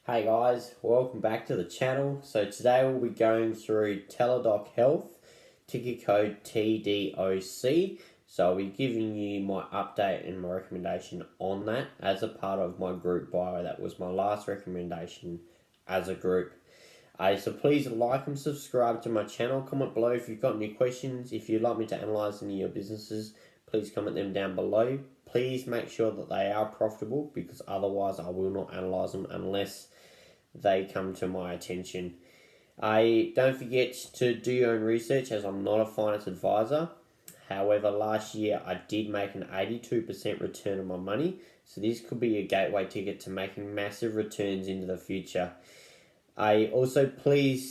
Hey guys, welcome back to the channel. So today we'll be going through TELADOC Health, ticker code TDOC. So I'll be giving you my update and my recommendation on that as a part of my group bio. That was my last recommendation as a group. So please like and subscribe to my channel. Comment below if you've got any questions. If you'd like me to analyse any of your businesses, please comment them down below. Please make sure that they are profitable, because otherwise I will not analyse them unless they come to my attention. Don't forget to do your own research, as I'm not a finance advisor. However, last year I did make an 82% return on my money, so this could be a gateway ticket to making massive returns into the future. I'll also put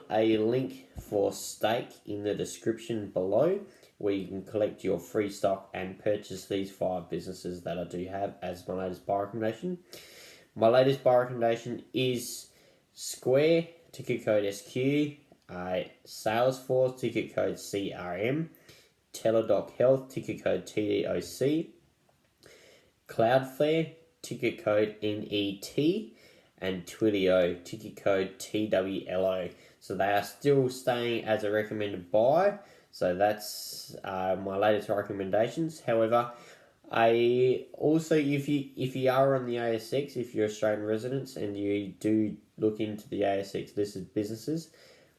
a link for Stake in the description below, where you can collect your free stock and purchase these 5 businesses that I do have as my latest buy recommendation. My latest buy recommendation is Square, ticker code SQ, Salesforce, ticker code CRM, TELADOC Health, ticker code TDOC, Cloudflare, ticker code NET, and Twilio, ticker code TWLO. So they are still staying as a recommended buy. So that's my latest recommendations. However, I also, if you are on the ASX, if you're Australian residents and you do look into the ASX listed businesses,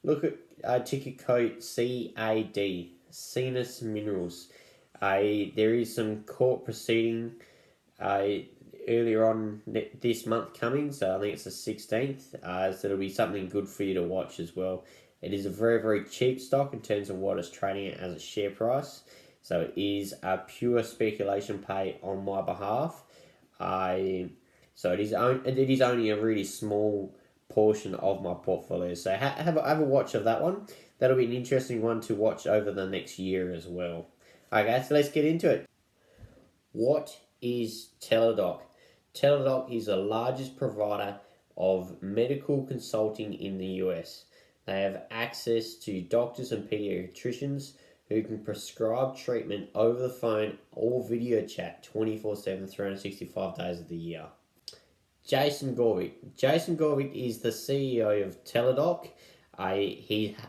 look at ticker code CAD, Cenis Minerals. There is some court proceeding earlier on this month coming, so I think it's the 16th, so it'll be something good for you to watch as well. It is a very, very cheap stock in terms of what it's trading at as a share price. So it is a pure speculation play on my behalf. So it is only a really small portion of my portfolio. So have a watch of that one. That'll be an interesting one to watch over the next year as well. Okay, so let's get into it. What is TELADOC? TELADOC is the largest provider of medical consulting in the US. They have access to doctors and pediatricians who can prescribe treatment over the phone or video chat 24/7, 365 days of the year. Jason Gorvick. Jason Gorvick is the CEO of TELADOC.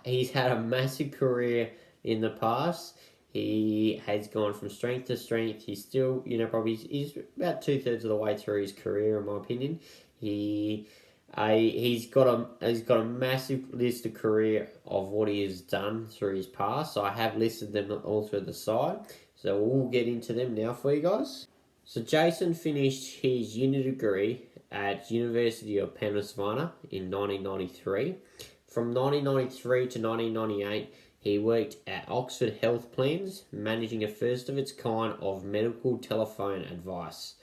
He's had a massive career in the past. He has gone from strength to strength. He's still, he's about 2/3 of the way through his career, in my opinion. He's got a massive list of career of what he has done through his past. So I have listed them all through the side. So we'll get into them now for you guys. So Jason finished his uni degree at University of Pennsylvania in 1993. From 1993 to 1998, he worked at Oxford Health Plans, managing a first of its kind of medical telephone advice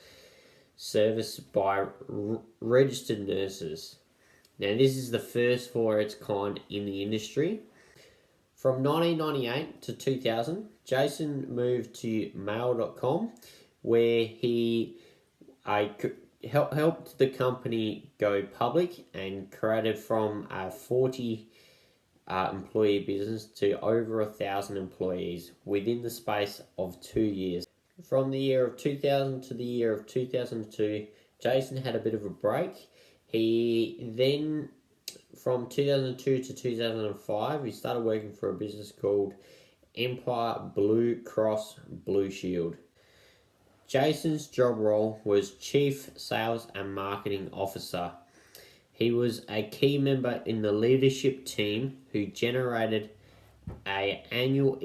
service by registered nurses. Now, this is the first for its kind in the industry. From 1998 to 2000, Jason moved to mail.com, where he helped the company go public and created from a 40 employee business to over 1,000 employees within the space of 2 years. From the year of 2000 to the year of 2002, Jason had a bit of a break. He then, from 2002 to 2005, he started working for a business called Empire Blue Cross Blue Shield. Jason's job role was Chief Sales and Marketing Officer. He was a key member in the leadership team who generated an annual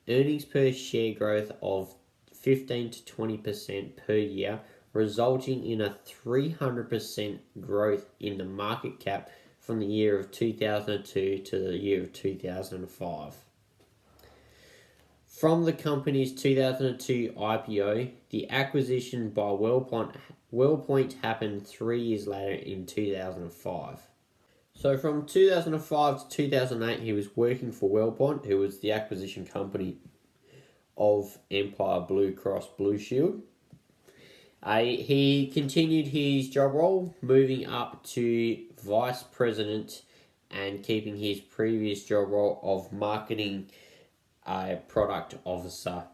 earnings per share growth of 15 to 20% per year, resulting in a 300% growth in the market cap from the year of 2002 to the year of 2005. From the company's 2002 IPO, the acquisition by WellPoint happened 3 years later in 2005. So from 2005 to 2008, he was working for WellPoint, who was the acquisition company of Empire Blue Cross Blue Shield. He continued his job role, moving up to Vice President and keeping his previous job role of Marketing Product Officer.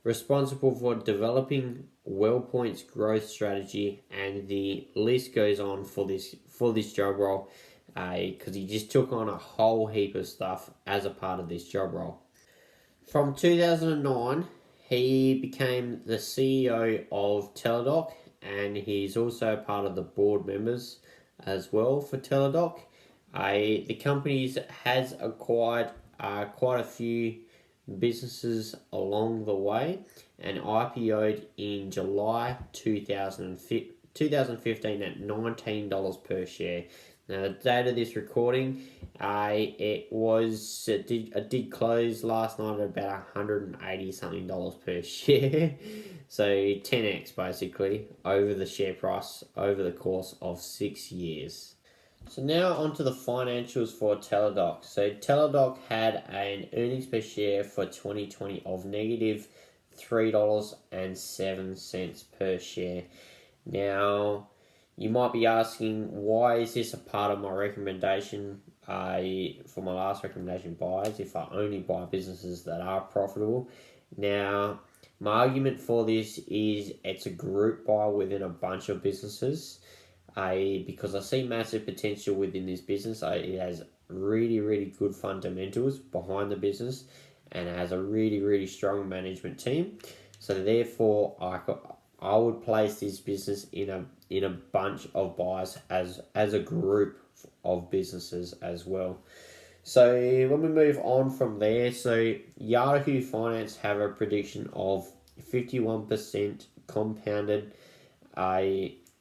responsible for developing WellPoint's growth strategy, and the list goes on for this job role, because he just took on a whole heap of stuff as a part of this job role. From 2009, he became the CEO of TELADOC, and he's also part of the board members as well for TELADOC. The company has acquired quite a few businesses along the way, and IPO'd in July 2015 at $19 per share. Now, the date of this recording, it did close last night at about $180 something per share. So 10x basically over the share price over the course of 6 years. So now onto the financials for TELADOC. So TELADOC had an earnings per share for 2020 of negative $3.07 per share. Now, you might be asking, why is this a part of my recommendation for my last recommendation buys if I only buy businesses that are profitable? Now, my argument for this is it's a group buy within a bunch of businesses. Because I see massive potential within this business. It has really, really good fundamentals behind the business, and it has a really, really strong management team. So therefore, I would place this business in a bunch of buys as a group of businesses as well. So when we move on from there, so Yahoo Finance have a prediction of 51% compounded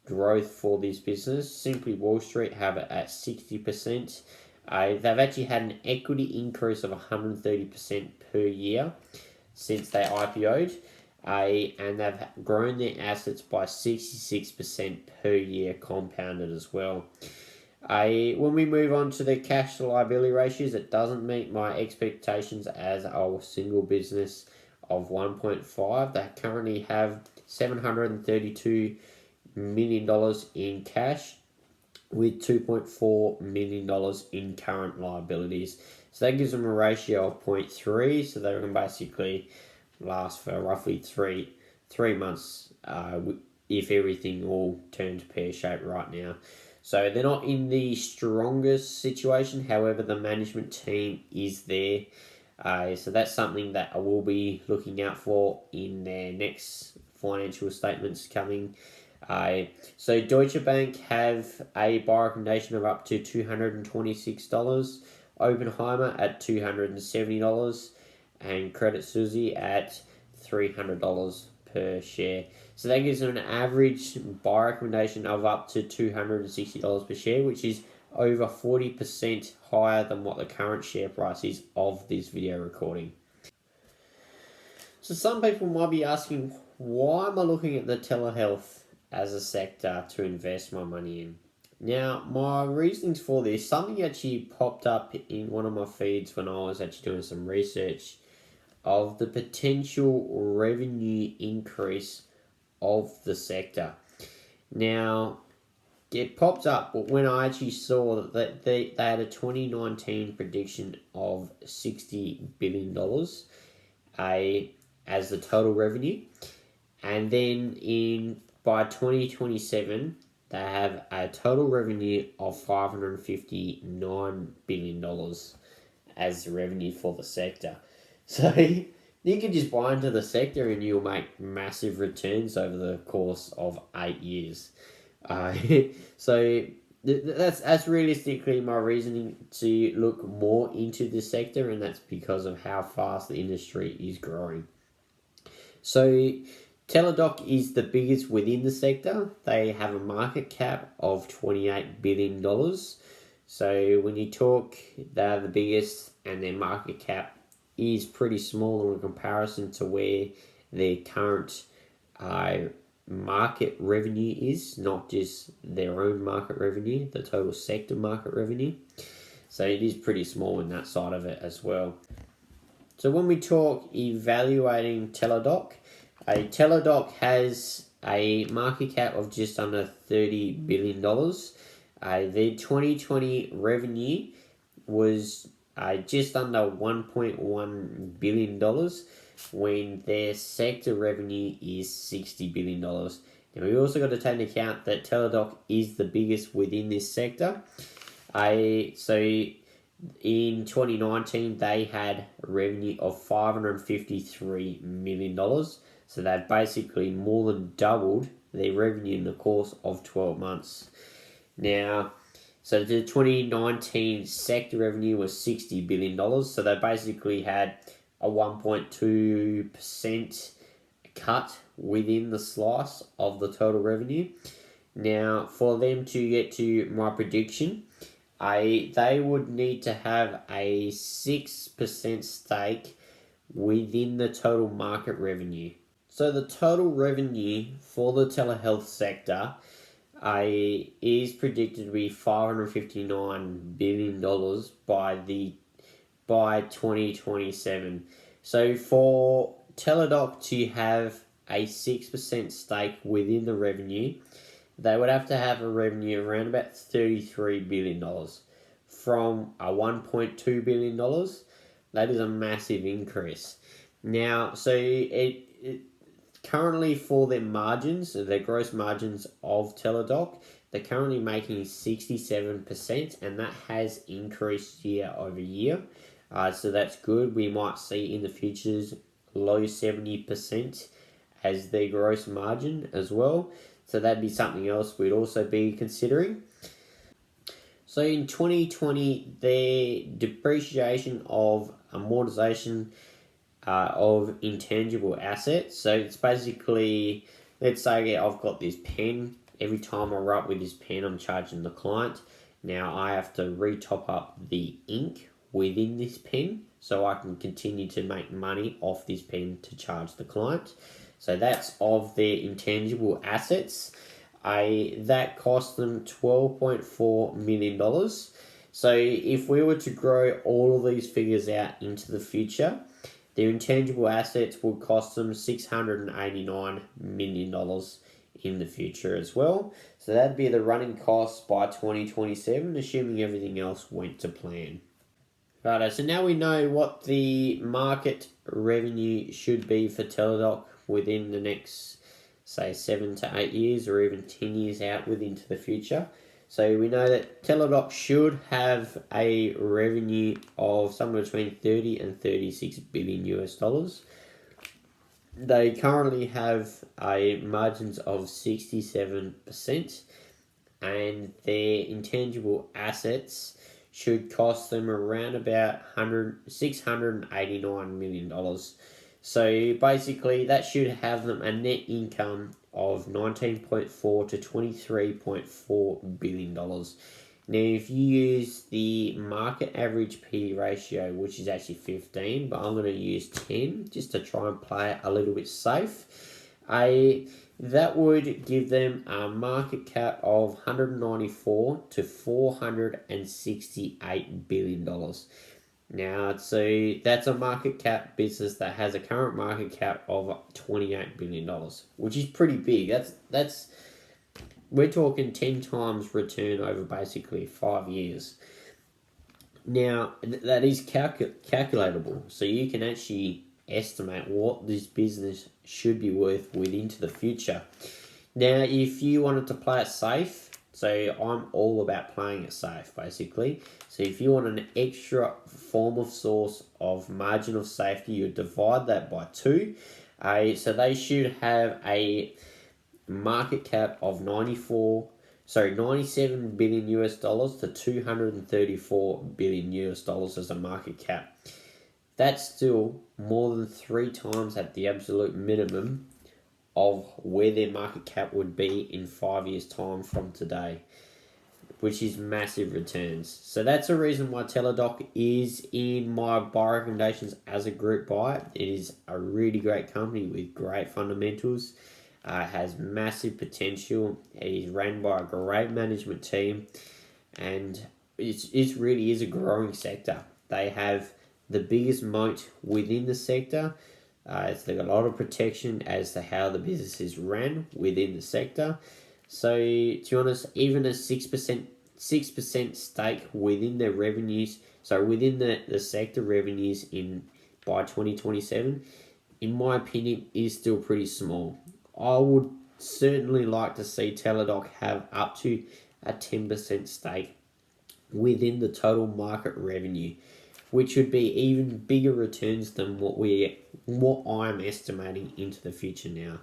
growth for this business. Simply Wall Street have it at 60%. They've actually had an equity increase of 130% per year since they IPO'd, and they've grown their assets by 66% per year compounded as well. When we move on to the cash to liability ratios, it doesn't meet my expectations as a single business of 1.5. They currently have $732 million in cash with $2.4 million in current liabilities. So that gives them a ratio of 0.3, so they can basically last for roughly three months if everything all turns pear-shaped right now. So they're not in the strongest situation, however the management team is there. So that's something that I will be looking out for in their next financial statements coming. So Deutsche Bank have a buy recommendation of up to $226, Oppenheimer at $270, and Credit Suisse at $300 per share. So that gives them an average buy recommendation of up to $260 per share, which is over 40% higher than what the current share price is of this video recording. So some people might be asking, why am I looking at the telehealth as a sector to invest my money in? Now, my reasonings for this, something actually popped up in one of my feeds when I was actually doing some research of the potential revenue increase of the sector. Now, it popped up when I actually saw that they had a 2019 prediction of $60 billion as the total revenue, and then by 2027 they have a total revenue of $559 billion as the revenue for the sector. So you can just buy into the sector and you'll make massive returns over the course of 8 years. So that's realistically my reasoning to look more into this sector, and that's because of how fast the industry is growing. So TELADOC is the biggest within the sector. They have a market cap of $28 billion. So when you talk, they're the biggest, and their market cap is pretty small in comparison to where their current market revenue is, not just their own market revenue, the total sector market revenue. So it is pretty small in that side of it as well. So when we talk evaluating TELADOC, TELADOC has a market cap of just under $30 billion. Their 2020 revenue was just under $1.1 billion when their sector revenue is $60 billion. Now, we also got to take into account that TELADOC is the biggest within this sector. So in 2019, they had a revenue of $553 million. So that basically more than doubled their revenue in the course of 12 months. Now, so the 2019 sector revenue was $60 billion. So they basically had a 1.2% cut within the slice of the total revenue. Now, for them to get to my prediction, they would need to have a 6% stake within the total market revenue. So the total revenue for the telehealth sector is predicted to be $559 billion by 2027. So for TELADOC to have a 6% stake within the revenue, they would have to have a revenue around about $33 billion from a $1.2 billion. That is a massive increase. Now, so it currently for their margins, their gross margins of TELADOC, they're currently making 67%, and that has increased year over year. So that's good. We might see in the futures low 70% as their gross margin as well. So that'd be something else we'd also be considering. So in 2020, their depreciation of amortization of intangible assets. So it's basically, let's say I've got this pen. Every time I write with this pen, I'm charging the client. Now I have to re-top up the ink within this pen so I can continue to make money off this pen to charge the client. So that's of their intangible assets. That cost them $12.4 million. So if we were to grow all of these figures out into the future, their intangible assets would cost them $689 million in the future as well. So that'd be the running costs by 2027, assuming everything else went to plan. Right, so now we know what the market revenue should be for TELADOC within the next, say, 7 to 8 years, or even 10 years out into the future. So we know that TELADOC should have a revenue of somewhere between 30 and 36 billion US dollars. They currently have a margins of 67%, and their intangible assets should cost them around about $689 million. So basically that should have them a net income of $19.4 to $23.4 billion. Now if you use the market average P ratio, which is actually 15, but I'm going to use 10 just to try and play it a little bit safe, that would give them a market cap of $194 to $468 billion. Now, so that's a market cap business that has a current market cap of $28 billion, which is pretty big. That's we're talking 10 times return over basically 5 years. Now, that is calculatable, so you can actually estimate what this business should be worth into the future. Now, if you wanted to play it safe, so I'm all about playing it safe, basically. So if you want an extra form of source of margin of safety, you divide that by 2. So they should have a market cap of 97 billion US dollars to 234 billion US dollars as a market cap. That's still more than 3 times at the absolute minimum of where their market cap would be in 5 years' time from today, which is massive returns. So that's the reason why TELADOC is in my buy recommendations as a group buy. It is a really great company with great fundamentals. Has massive potential. It is run by a great management team, and it really is a growing sector. They have the biggest moat within the sector. They've got a lot of protection as to how the business is ran within the sector. So to be honest, even a 6% 6% stake within their revenues, so within the sector revenues by 2027, in my opinion, is still pretty small. I would certainly like to see TELADOC have up to a 10% stake within the total market revenue, which would be even bigger returns than what I'm estimating into the future now.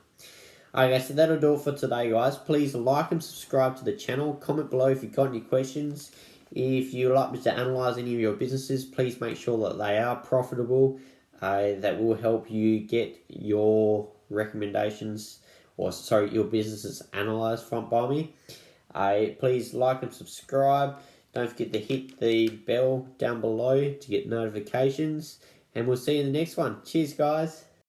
Okay, so that'll do it for today, guys. Please like and subscribe to the channel. Comment below if you've got any questions. If you'd like me to analyse any of your businesses, please make sure that they are profitable. That will help you get your recommendations, your businesses analysed by me. Please like and subscribe. Don't forget to hit the bell down below to get notifications. And we'll see you in the next one. Cheers, guys.